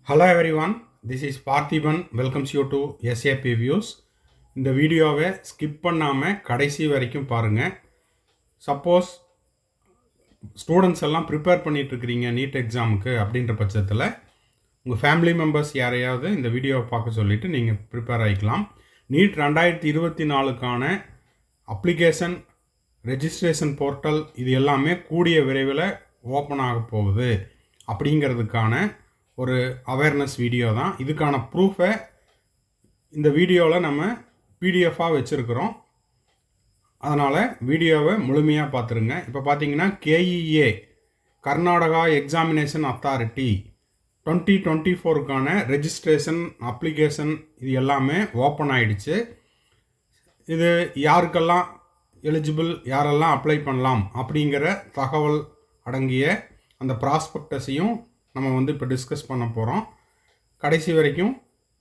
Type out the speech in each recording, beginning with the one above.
Hello everyone, this is Parthiban welcomes you to SAP Views. இந்த வீடியோவை skip பண்ணாமல் கடைசி வரைக்கும் பாருங்கள். சப்போஸ் ஸ்டூடெண்ட்ஸ் எல்லாம் ப்ரிப்பேர் பண்ணிகிட்ருக்கிறீங்க நீட் எக்ஸாமுக்கு அப்படின்ற பட்சத்தில் உங்கள் ஃபேமிலி மெம்பர்ஸ் யாரையாவது இந்த வீடியோவை பார்க்க சொல்லிவிட்டு நீங்கள் ப்ரிப்பேர் ஆகிக்கலாம். நீட் 2024க்கான அப்ளிகேஷன் ரெஜிஸ்ட்ரேஷன் போர்ட்டல் இது எல்லாமே கூடிய விரைவில் ஓப்பன் ஆக போகுது அப்படிங்கிறதுக்கான ஒரு அவேர்னஸ் வீடியோ தான். இதுக்கான ப்ரூஃபை இந்த வீடியோவில் நம்ம பிடிஎஃபாக வச்சுருக்கிறோம். அதனால் வீடியோவை முழுமையாக பார்த்துருங்க. இப்போ பார்த்தீங்கன்னா KEA கர்நாடகா எக்ஸாமினேஷன் அத்தாரிட்டி 2024க்கான ரெஜிஸ்ட்ரேஷன் அப்ளிகேஷன் இது எல்லாமே ஓப்பன் ஆகிடுச்சு. இது யாருக்கெல்லாம் எலிஜிபிள், யாரெல்லாம் அப்ளை பண்ணலாம் அப்படிங்கிற தகவல் அடங்கிய அந்த ப்ராஸ்பெக்டஸையும் நம்ம இப்போ டிஸ்கஸ் பண்ண போகிறோம். கடைசி வரைக்கும்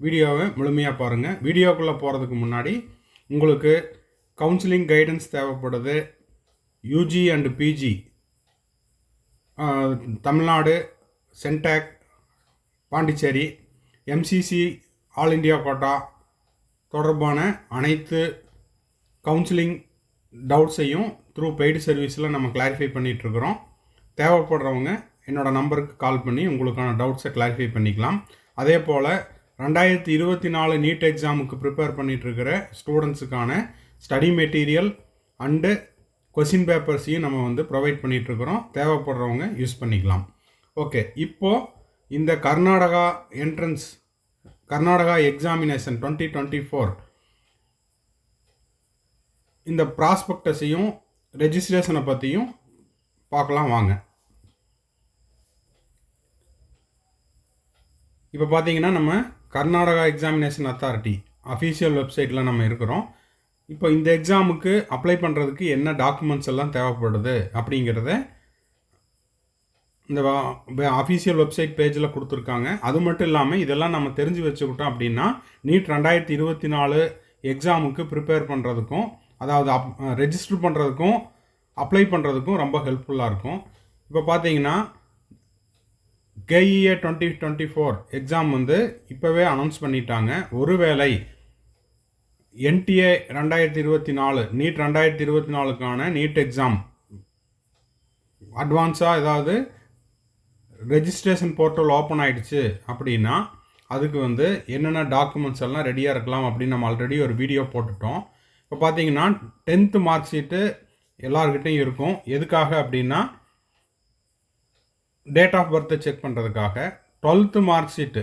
வீடியோவை முழுமையாக பாருங்கள். வீடியோக்குள்ளே போகிறதுக்கு முன்னாடி உங்களுக்கு கவுன்சிலிங் கைடன்ஸ் தேவைப்படுது. UG and PG Tamil Nadu, CENTAC Pondicherry, MCC all India quota தொடர்பான அனைத்து கவுன்சிலிங் டவுட்ஸையும் த்ரூ பெய்டு சர்வீஸில் நம்ம கிளாரிஃபை பண்ணிகிட்ருக்குறோம். தேவைப்படுறவங்க என்னோடய நம்பருக்கு கால் பண்ணி உங்களுக்கான டவுட்ஸை கிளாரிஃபை பண்ணிக்கலாம். அதே போல் 2024 நீட் எக்ஸாமுக்கு ப்ரிப்பேர் பண்ணிகிட்ருக்கிற ஸ்டூடெண்ட்ஸுக்கான ஸ்டடி மெட்டீரியல் அண்டு கொஷின் பேப்பர்ஸையும் நம்ம ப்ரொவைட் பண்ணிகிட்ருக்குறோம். தேவைப்படுறவங்க யூஸ் பண்ணிக்கலாம். ஓகே, இப்போது இந்த கர்நாடகா எக்ஸாமினேஷன் 2024 இந்த ப்ராஸ்பெக்டஸையும் ரெஜிஸ்ட்ரேஷனை பற்றியும் பார்க்கலாம் வாங்க. இப்போ பார்த்தீங்கன்னா நம்ம கர்நாடகா எக்ஸாமினேஷன் அத்தாரிட்டி அஃபீஷியல் வெப்சைட்டில் நம்ம இருக்கிறோம். இப்போ இந்த எக்ஸாமுக்கு அப்ளை பண்ணுறதுக்கு என்ன டாக்குமெண்ட்ஸ் எல்லாம் தேவைப்படுது அப்படிங்கிறத இந்த அஃபீஷியல் வெப்சைட் பேஜில் கொடுத்துருக்காங்க. அது மட்டும் இல்லாமல் இதெல்லாம் நம்ம தெரிஞ்சு வச்சுக்கிட்டோம் அப்படின்னா நீட் 2024 எக்ஸாமுக்கு ப்ரிப்பேர் பண்ணுறதுக்கும், அதாவது ரெஜிஸ்டர் பண்ணுறதுக்கும் அப்ளை பண்ணுறதுக்கும் ரொம்ப ஹெல்ப்ஃபுல்லாக இருக்கும். இப்போ பார்த்தீங்கன்னா KEA 2024 எக்ஸாம் இப்போவே அனௌன்ஸ் பண்ணிட்டாங்க. ஒருவேளை NTA 2024 நீட் 2024க்கான நீட் எக்ஸாம் அட்வான்ஸாக ஏதாவது ரெஜிஸ்ட்ரேஷன் போர்ட்டல் ஓப்பன் ஆகிடுச்சு அப்படின்னா அதுக்கு என்னென்ன டாக்குமெண்ட்ஸ் எல்லாம் ரெடியாக இருக்கலாம் அப்படின்னு நம்ம ஆல்ரெடி ஒரு வீடியோ போட்டுட்டோம். இப்போ பார்த்தீங்கன்னா 10th மார்க் ஷீட்டு எல்லாருக்கிட்டையும் இருக்கும். எதுக்காக அப்படின்னா டேட் ஆஃப் பர்த்தை செக் பண்ணுறதுக்காக. 12th மார்க் ஷீட்டு,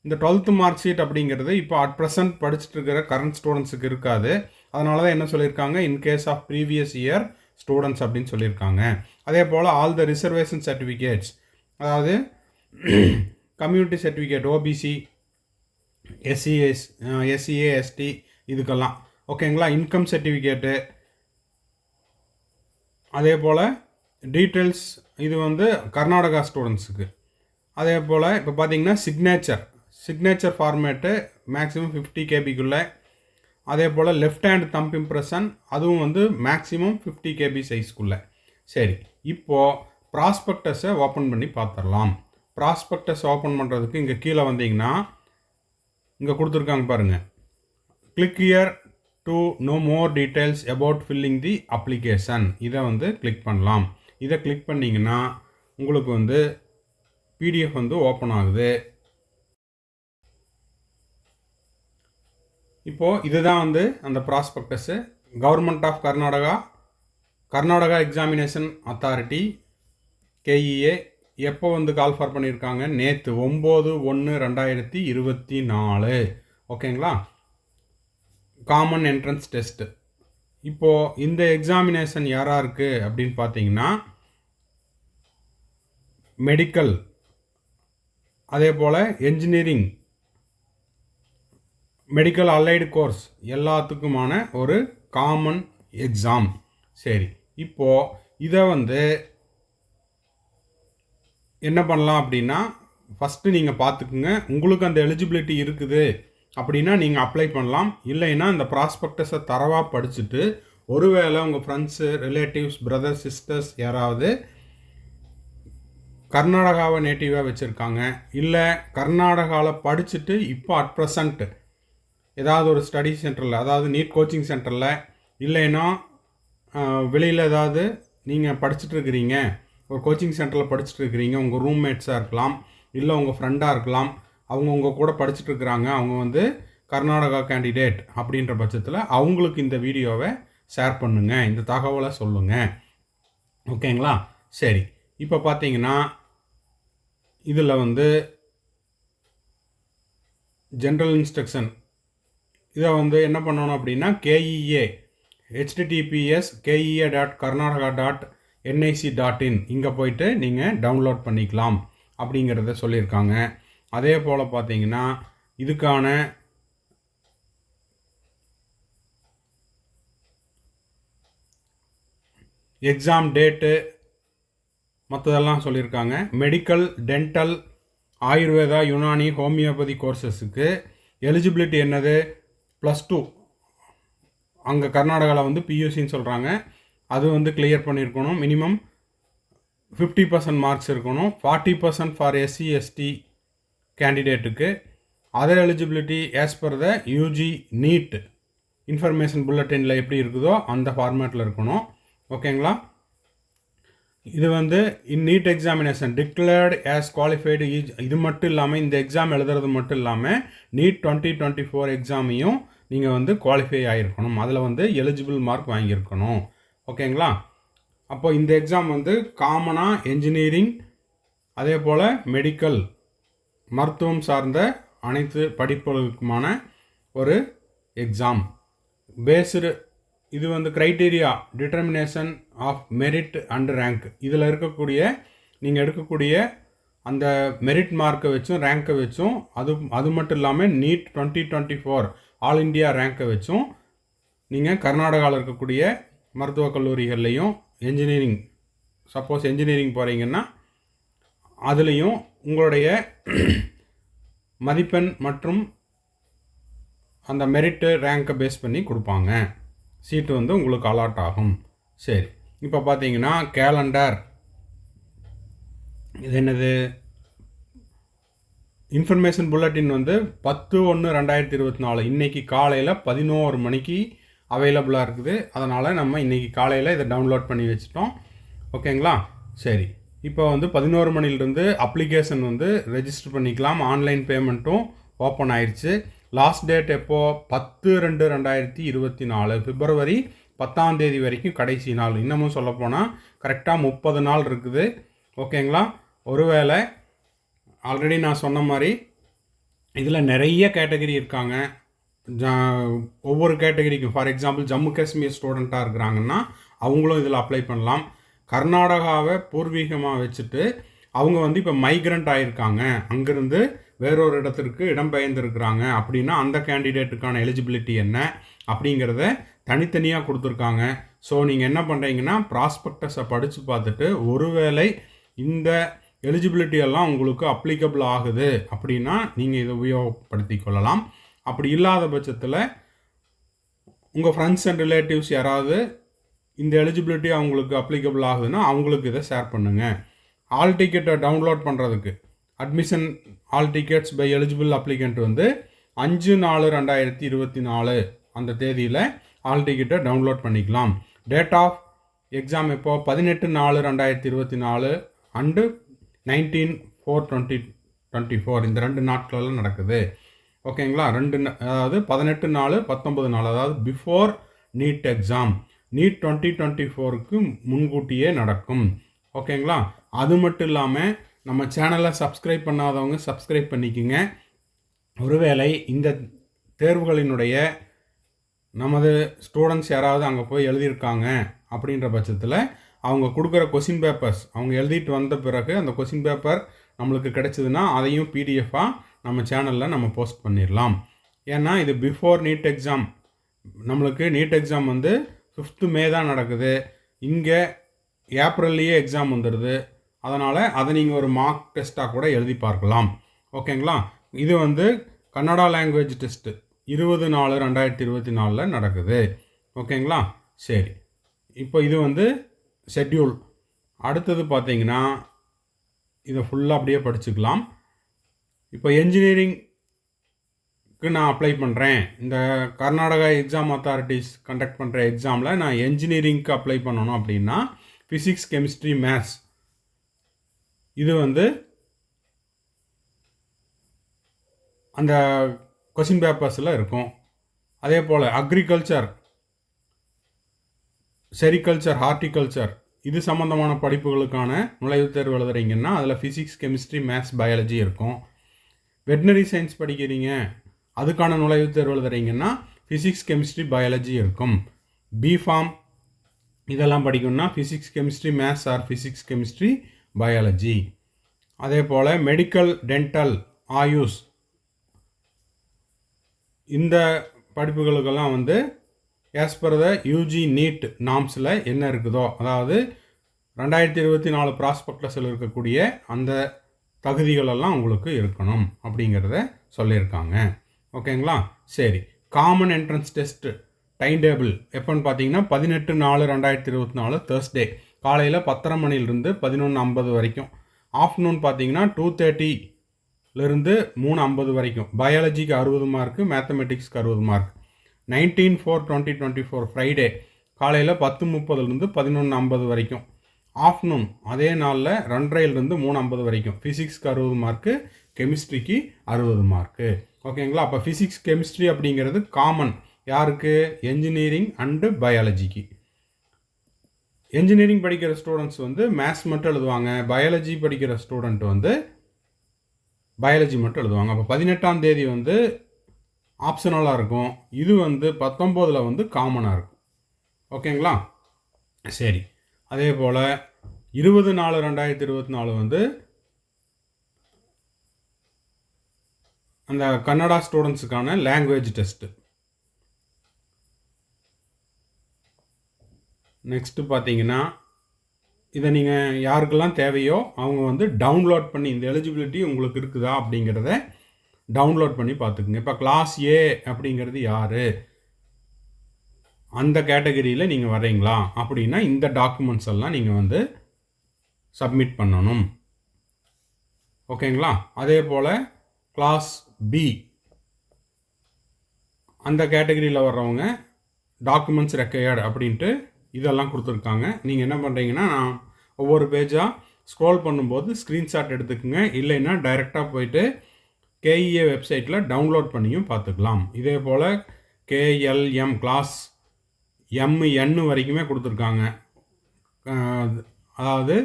இந்த 12th மார்க் ஷீட் அப்படிங்கிறது இப்போ அட் ப்ரெசன்ட் படிச்சுட்டு இருக்கிற கரண்ட் ஸ்டூடெண்ட்ஸுக்கு இருக்காது. அதனால தான் என்ன சொல்லியிருக்காங்க, in case of previous year students அப்படின்னு சொல்லியிருக்காங்க. அதே போல் ஆல் த ரிசர்வேஷன் சர்டிஃபிகேட்ஸ், அதாவது community certificate OBC, SCA ST இதுக்கெல்லாம் ஓகேங்களா. இன்கம் சர்டிஃபிகேட்டு, அதே போல் டீட்டெயில்ஸ் இது கர்நாடகா ஸ்டூடெண்ட்ஸுக்கு. அதே போல் இப்போ பார்த்தீங்கன்னா சிக்னேச்சர் ஃபார்மேட்டு மேக்ஸிமம் 50 KB. அதே போல் லெஃப்ட் ஹேண்ட் தம்ப் இம்ப்ரெஷன் அதுவும் மேக்ஸிமம் 50 KB சைஸ்க்குள்ளே. சரி, இப்போது ப்ராஸ்பெக்டஸை ஓப்பன் பண்ணி பார்த்துடலாம். ப்ராஸ்பெக்டஸ் ஓப்பன் பண்ணுறதுக்கு இங்கே கீழே வந்தீங்கன்னா இங்கே கொடுத்துருக்காங்க பாருங்கள், click here to know more details about filling the application. இதை கிளிக் பண்ணலாம். இதை கிளிக் பண்ணிங்கன்னா உங்களுக்கு PDF ஓப்பன் ஆகுது. இப்போது இதுதான் அந்த prospectus. Government of Karnataka examination authority KEA எப்போ கால் ஃபார் பண்ணியிருக்காங்க, நேற்று 9/1/2024 ஓகேங்களா. Common entrance test. இப்போது இந்த எக்ஸாமினேஷன் யாராக இருக்குது அப்படின்னு பார்த்தீங்கன்னா மெடிக்கல், அதே போல் என்ஜினியரிங், மெடிக்கல் அலைடு கோர்ஸ் எல்லாத்துக்குமான ஒரு காமன் எக்ஸாம். சரி, இப்போது இதை என்ன பண்ணலாம் அப்படின்னா ஃபஸ்ட்டு நீங்கள் பார்த்துக்குங்க. உங்களுக்கு அந்த எலிஜிபிலிட்டி இருக்குது அப்படின்னா நீங்கள் அப்ளை பண்ணலாம். இல்லைன்னா இந்த ப்ராஸ்பெக்டஸை தரவாக படிச்சுட்டு ஒருவேளை உங்கள் ஃப்ரெண்ட்ஸு, ரிலேட்டிவ்ஸ், பிரதர்ஸ், சிஸ்டர்ஸ் யாராவது கர்நாடகாவை நேட்டிவாக வச்சுருக்காங்க, இல்லை கர்நாடகாவில் படிச்சுட்டு இப்போ அட் ப்ரெசண்ட் ஏதாவது ஒரு ஸ்டடி சென்டரில், அதாவது நீட் கோச்சிங் சென்டரில், இல்லைன்னா வெளியில் ஏதாவது நீங்கள் படிச்சுட்ருக்கிறீங்க, ஒரு கோச்சிங் சென்டரில் படிச்சுட்ருக்கிறீங்க, உங்கள் ரூம்மேட்ஸாக இருக்கலாம், இல்லை உங்கள் ஃப்ரெண்டாக இருக்கலாம், அவங்க உங்கள் கூட படிச்சுட்ருக்குறாங்க, அவங்க வந்து கர்நாடகா கேண்டிடேட் அப்படின்ற பட்சத்தில் அவங்களுக்கு இந்த வீடியோவை ஷேர் பண்ணுங்கள், இந்த தகவலை சொல்லுங்கள். ஓகேங்களா? சரி, இப்போ பார்த்தீங்கன்னா இதில் வந்து ஜென்ரல் இன்ஸ்ட்ரக்ஷன் இதை வந்து என்ன பண்ணணும் அப்படின்னா KEA https://kea.karnataka.nic.in இங்கே போயிட்டு நீங்கள் டவுன்லோட் பண்ணிக்கலாம் அப்படிங்கிறத சொல்லியிருக்காங்க. அதே போல் பார்த்தீங்கன்னா இதுக்கான எக்ஸாம் டேட்டு மற்றதெல்லாம் சொல்லியிருக்காங்க. Medical, dental, Ayurveda, Unani, homoeopathy கோர்சஸுக்கு எலிஜிபிலிட்டி என்னது? +2 அங்கே கர்நாடகாவில் வந்து PUCன்னு சொல்கிறாங்க, அது வந்து கிளியர் பண்ணியிருக்கணும். மினிமம் 50% மார்க்ஸ் இருக்கணும். 40% ஃபார் SC/ST கேண்டிடேட்டுக்கு. Other eligibility as per the UG NEET information புல்லட்டினில் எப்படி இருக்குதோ அந்த ஃபார்மேட்டில் இருக்கணும். ஓகேங்களா? இது வந்து NEET examination declared as qualified. இது மட்டும் இல்லாமல், இந்த எக்ஸாம் எழுதுறது மட்டும் இல்லாமல் நீட் 2024 எக்ஸாமையும் நீங்கள் வந்து குவாலிஃபை ஆகிருக்கணும். அதில் வந்து எலிஜிபிள் மார்க் வாங்கியிருக்கணும். ஓகேங்களா? அப்போ இந்த எக்ஸாம் வந்து காமனாக என்ஜினியரிங், அதே போல் மெடிக்கல், மருத்துவம் சார்ந்த அனைத்து படிப்புகளுக்குமான ஒரு எக்ஸாம். பேஸ்டு இது வந்து criteria determination of merit and rank. இதில் இருக்கக்கூடிய நீங்கள் எடுக்கக்கூடிய அந்த மெரிட் மார்க்கை வச்சும் ரேங்க்கை வச்சும், அது மட்டும் இல்லாமல் நீட் 2024 ஆல் இண்டியா ரேங்க்கை வச்சும் நீங்கள் கர்நாடகாவில் இருக்கக்கூடிய மருத்துவக் கல்லூரிகள்லையும், என்ஜினியரிங், சப்போஸ் என்ஜினியரிங் போகிறீங்கன்னா அதுலேயும் உங்களுடைய மதிப்பெண் மற்றும் அந்த மெரிட்டு ரேங்க்கை பேஸ் பண்ணி கொடுப்பாங்க. சீட்டு வந்து உங்களுக்கு அலாட் ஆகும். சரி, இப்போ பார்த்தீங்கன்னா கேலண்டர், இது என்னது? இன்ஃபர்மேஷன் புல்லட்டின் வந்து 10/1/2024 இன்றைக்கி காலையில் 11 மணிக்கு அவைலபிளாக இருக்குது. அதனால் நம்ம இன்றைக்கி காலையில் இதை டவுன்லோட் பண்ணி வச்சுட்டோம். ஓகேங்களா? சரி, இப்போ வந்து 11 மணிலிருந்து அப்ளிகேஷன் வந்து ரெஜிஸ்டர் பண்ணிக்கலாம். ஆன்லைன் பேமெண்ட்டும் ஓப்பன் ஆயிடுச்சு. லாஸ்ட் டேட் எப்போது? 10/2/2024 பிப்ரவரி 10ஆம் தேதி வரைக்கும் கடைசி நாள். இன்னமும் சொல்லப்போனால் கரெக்டாக 30 நாள் இருக்குது. ஓகேங்களா? ஒருவேளை ஆல்ரெடி நான் சொன்ன மாதிரி இதில் நிறைய கேட்டகரி இருக்காங்க. ஒவ்வொரு கேட்டகரிக்கும், ஃபார் எக்ஸாம்பிள் ஜம்மு காஷ்மீர் ஸ்டூடெண்ட்டாக இருக்கிறாங்கன்னா அவங்களும் இதில் அப்ளை பண்ணலாம். கர்நாடகாவை பூர்வீகமாக வச்சுட்டு அவங்க வந்து இப்போ மைக்ரண்ட் ஆகியிருக்காங்க, அங்கேருந்து வேறொரு இடத்திற்கு இடம்பெயர்ந்துருக்கிறாங்க அப்படின்னா அந்த கேண்டிடேட்டுக்கான எலிஜிபிலிட்டி என்ன அப்படிங்கிறத தனித்தனியாக கொடுத்துருக்காங்க. ஸோ நீங்கள் என்ன பண்ணுறீங்கன்னா ப்ராஸ்பெக்டஸை படித்து பார்த்துட்டு ஒருவேளை இந்த எலிஜிபிலிட்டி எல்லாம் உங்களுக்கு அப்ளிகபிள் ஆகுது அப்படின்னா நீங்கள் இதை உபயோகப்படுத்தி கொள்ளலாம். அப்படி இல்லாத பட்சத்தில் உங்கள் ஃப்ரெண்ட்ஸ் அண்ட் ரிலேட்டிவ்ஸ் யாராவது இந்த எலிஜிபிலிட்டி அவங்களுக்கு அப்ளிகபிள் ஆகுதுன்னா அவங்களுக்கு இதை ஷேர் பண்ணுங்கள். ஆல் டிக்கெட்டை டவுன்லோட் பண்ணுறதுக்கு admission hall tickets by eligible applicant வந்து 5/4/2024 அந்த தேதியில் ஆல் டிக்கெட்டை டவுன்லோட் பண்ணிக்கலாம். டேட் ஆஃப் எக்ஸாம் எப்போ? 18/4/2024 அண்டு 19/4/2024 இந்த 2 நாட்களெல்லாம் நடக்குது. ஓகேங்களா? அதாவது 18/4/19 அதாவது பிஃபோர் நீட் எக்ஸாம். நீட் 2024க்கு முன்கூட்டியே நடக்கும். ஓகேங்களா? அது மட்டும் இல்லாமல் நம்ம சேனலை சப்ஸ்கிரைப் பண்ணாதவங்க சப்ஸ்கிரைப் பண்ணிக்கோங்க. ஒருவேளை இந்த தேர்வுகளினுடைய நமது ஸ்டூடெண்ட்ஸ் யாராவது அங்கே போய் எழுதியிருக்காங்க அப்படின்ற பட்சத்தில் அவங்க கொடுக்குற கொஷின் பேப்பர்ஸ் அவங்க எழுதிட்டு வந்த பிறகு அந்த கொஷின் பேப்பர் நம்மளுக்கு கிடைச்சதுன்னா அதையும் PDF-ஆக நம்ம சேனலில் நம்ம போஸ்ட் பண்ணிடலாம். ஏன்னா இது பிஃபோர் நீட் எக்ஸாம். நம்மளுக்கு நீட் எக்ஸாம் வந்து 5th மே தான் நடக்குது. இங்கே ஏப்ரல்லையே எக்ஸாம் வந்துடுது. அதனால் அதை நீங்கள் ஒரு மார்க் டெஸ்ட்டாக கூட எழுதி பார்க்கலாம். ஓகேங்களா? இது வந்து கன்னடா லாங்குவேஜ் டெஸ்ட்டு 20/4/2024 நடக்குது. ஓகேங்களா? சரி, இப்போ இது வந்து ஷெட்யூல். அடுத்தது பார்த்தீங்கன்னா இதை ஃபுல்லாக அப்படியே படிச்சுக்கலாம். இப்போ என்ஜினியரிங்க்கு நான் அப்ளை பண்ணுறேன். இந்த கர்நாடகா எக்ஸாம் அத்தாரிட்டிஸ் கண்டக்ட் பண்ணுற எக்ஸாமில் நான் என்ஜினியரிங்க்கு அப்ளை பண்ணணும் அப்படின்னா ஃபிசிக்ஸ், கெமிஸ்ட்ரி, மேத்ஸ் இது வந்து அந்த கொஷின் பேப்பர்ஸில் இருக்கும். அதே போல் அக்ரிகல்ச்சர், செரிகல்ச்சர், ஹார்டிகல்ச்சர் இது சம்மந்தமான படிப்புகளுக்கான நுழைவுத் தேர்வு எழுதுறீங்கன்னா அதில் ஃபிசிக்ஸ், கெமிஸ்ட்ரி, மேத்ஸ், பயாலஜி இருக்கும். வெட்னரி சயின்ஸ் படிக்கிறீங்க, அதுக்கான நுழைவுத் தேர்வு எழுதுறீங்கன்னா ஃபிசிக்ஸ், கெமிஸ்ட்ரி, பயாலஜி இருக்கும். பிஃபார்ம் இதெல்லாம் படிக்கணும்னா physics, chemistry, maths or physics, chemistry, biology. அதே போல் மெடிக்கல், டென்டல், ஆயுஷ் இந்த படிப்புகளுக்கெல்லாம் வந்து as per the UG NEET நாம்ஸில் என்ன இருக்குதோ, அதாவது 2024 ப்ராஸ்பெக்டஸில் இருக்கக்கூடிய அந்த தகுதிகளெல்லாம் உங்களுக்கு இருக்கணும் அப்படிங்கிறத சொல்லியிருக்காங்க. ஓகேங்களா? சரி, common entrance test time table எப்போன்னு பார்த்தீங்கன்னா 18/4/2024 தேர்ஸ்டே காலையில் 10:30 மணிலிருந்து 11:50 வரைக்கும். ஆஃப்டர்நூன் பார்த்தீங்கன்னா 2:30லிருந்து 3:50 வரைக்கும். பயாலஜிக்கு 60 மார்க்கு, மேத்தமெட்டிக்ஸ்க்கு 60 மார்க். 19/4/2024 ஃப்ரைடே காலையில் 10:30லிருந்து 11:50 வரைக்கும். ஆஃப்டர்நூன் அதே நாளில் 2:30லிருந்து 3:50 வரைக்கும். ஃபிசிக்ஸ்க்கு 60 மார்க்கு, கெமிஸ்ட்ரிக்கு 60 மார்க்கு. ஓகேங்களா? அப்போ ஃபிசிக்ஸ், கெமிஸ்ட்ரி அப்படிங்கிறது காமன் யாருக்கு? என்ஜினியரிங் அண்டு பயாலஜிக்கு. என்ஜினியரிங் படிக்கிற ஸ்டூடெண்ட்ஸ் வந்து மேத்ஸ் மட்டும் எழுதுவாங்க. பயாலஜி படிக்கிற ஸ்டூடெண்ட் வந்து பயாலஜி மட்டும் எழுதுவாங்க. அப்போ 18ஆம் தேதி வந்து ஆப்ஷனலாக இருக்கும். இது வந்து 19 வந்து காமனாக இருக்கும். ஓகேங்களா? சரி, அதே போல் 20/4/2024 வந்து அந்த கன்னடா ஸ்டூடெண்ட்ஸுக்கான லாங்குவேஜ் டெஸ்ட்டு. நெக்ஸ்ட்டு பார்த்தீங்கன்னா இதை நீங்கள் யாருக்கெல்லாம் தேவையோ அவங்க வந்து டவுன்லோட் பண்ணி இந்த எலிஜிபிலிட்டி உங்களுக்கு இருக்குதா அப்படிங்கிறத டவுன்லோட் பண்ணி பார்த்துக்குங்க. இப்போ கிளாஸ் ஏ அப்படிங்கிறது யார், அந்த கேட்டகரியில் நீங்கள் வரீங்களா அப்படின்னா இந்த டாக்குமெண்ட்ஸ் எல்லாம் நீங்கள் வந்து சப்மிட் பண்ணணும். ஓகேங்களா? அதே போல் கிளாஸ் பி அந்த கேட்டகரியில் வர்றவங்க டாக்குமெண்ட்ஸ் ரெக்கையர்டு அப்படின்ட்டு இதெல்லாம் கொடுத்துருக்காங்க. நீங்கள் என்ன பண்ணுறீங்கன்னா நான் ஒவ்வொரு பேஜாக ஸ்க்ரோல் பண்ணும்போது ஸ்க்ரீன்ஷாட் எடுத்துக்கோங்க. இல்லைன்னா டைரெக்டாக போயிட்டு கேஇஏ வெப்சைட்டில் டவுன்லோட் பண்ணியும் பார்த்துக்கலாம். இதே போல் கேஎல்எம் கிளாஸ் எம்என் வரைக்குமே கொடுத்துருக்காங்க. அதாவது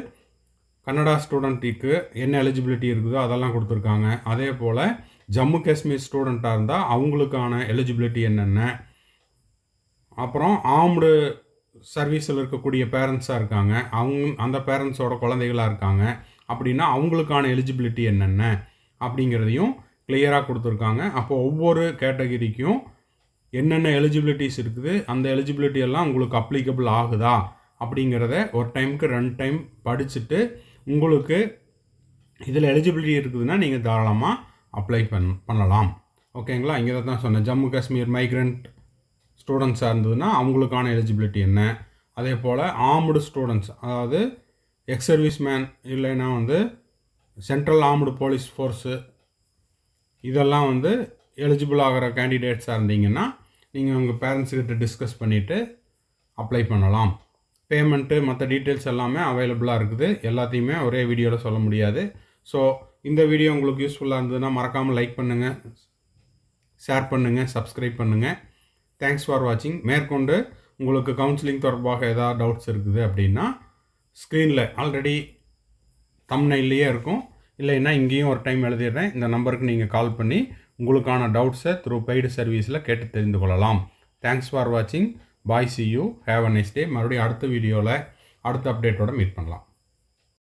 கன்னடா ஸ்டூடெண்ட்டுக்கு என்ன எலிஜிபிலிட்டி இருக்குதோ அதெல்லாம் கொடுத்துருக்காங்க. அதே போல் ஜம்மு காஷ்மீர் ஸ்டூடெண்ட்டாக இருந்தால் அவங்களுக்கான எலிஜிபிலிட்டி என்னென்ன, அப்புறம் ஆர்ம்டு சர்வீஸில் இருக்கக்கூடிய பேரண்ட்ஸாக இருக்காங்க, அந்த பேரண்ட்ஸோட குழந்தைகளாக இருக்காங்க அப்படின்னா அவங்களுக்கான எலிஜிபிலிட்டி என்னென்ன அப்படிங்கிறதையும் கிளியராக கொடுத்துருக்காங்க. அப்போ ஒவ்வொரு கேட்டகிரிக்கும் என்னென்ன எலிஜிபிலிட்டிஸ் இருக்குது, அந்த எலிஜிபிலிட்டி எல்லாம் உங்களுக்கு அப்ளிகபிள் ஆகுதா அப்படிங்கிறத ஒரு டைமுக்கு 2 டைம் படிச்சுட்டு உங்களுக்கு இதில் எலிஜிபிலிட்டி இருக்குதுன்னா நீங்கள் தாராளமாக அப்ளை பண்ணலாம். ஓகேங்களா? இங்கே தான் சொன்னேன், ஜம்மு காஷ்மீர் மைக்ரண்ட் ஸ்டூடெண்ட்ஸாக இருந்ததுன்னா அவங்களுக்கான எலிஜிபிலிட்டி என்ன, அதே போல் ஆர்ம்டு ஸ்டூடெண்ட்ஸ் அதாவது எக்ஸ் சர்வீஸ் மேன் இல்லைன்னா வந்து சென்ட்ரல் ஆர்ம்டு போலீஸ் ஃபோர்ஸு இதெல்லாம் வந்து எலிஜிபிள் ஆகிற கேண்டிடேட்ஸாக இருந்தீங்கன்னா நீங்கள் உங்கள் பேரண்ட்ஸுக்கிட்ட டிஸ்கஸ் பண்ணிவிட்டு அப்ளை பண்ணலாம். பேமெண்ட்டு மற்ற டீட்டெயில்ஸ் எல்லாமே அவைலபிளாக இருக்குது. எல்லாத்தையுமே ஒரே வீடியோவில் சொல்ல முடியாது. ஸோ இந்த வீடியோ உங்களுக்கு யூஸ்ஃபுல்லாக இருந்ததுன்னா மறக்காமல் லைக் பண்ணுங்கள், ஷேர் பண்ணுங்கள், சப்ஸ்கிரைப் பண்ணுங்கள். தேங்க்ஸ் ஃபார் வாட்சிங். மேற்கொண்டு உங்களுக்கு கவுன்சிலிங் தொடர்பாக ஏதாவது டவுட்ஸ் இருக்குது அப்படின்னா ஸ்க்ரீனில் ஆல்ரெடி தம்ப்நெயில்லையே இருக்கும், இல்லைன்னா இங்கேயும் ஒரு டைம் எழுதிடுறேன். இந்த நம்பருக்கு நீங்கள் கால் பண்ணி உங்களுக்கான டவுட்ஸை த்ரூ பெய்டு சர்வீஸில் கேட்டு தெரிந்து கொள்ளலாம். தேங்க்ஸ் ஃபார் வாட்சிங். Bye, see you, have a nice day. மறுபடியும் அடுத்த வீடியோவில் அடுத்த அப்டேட்டோட மீட் பண்ணலாம்.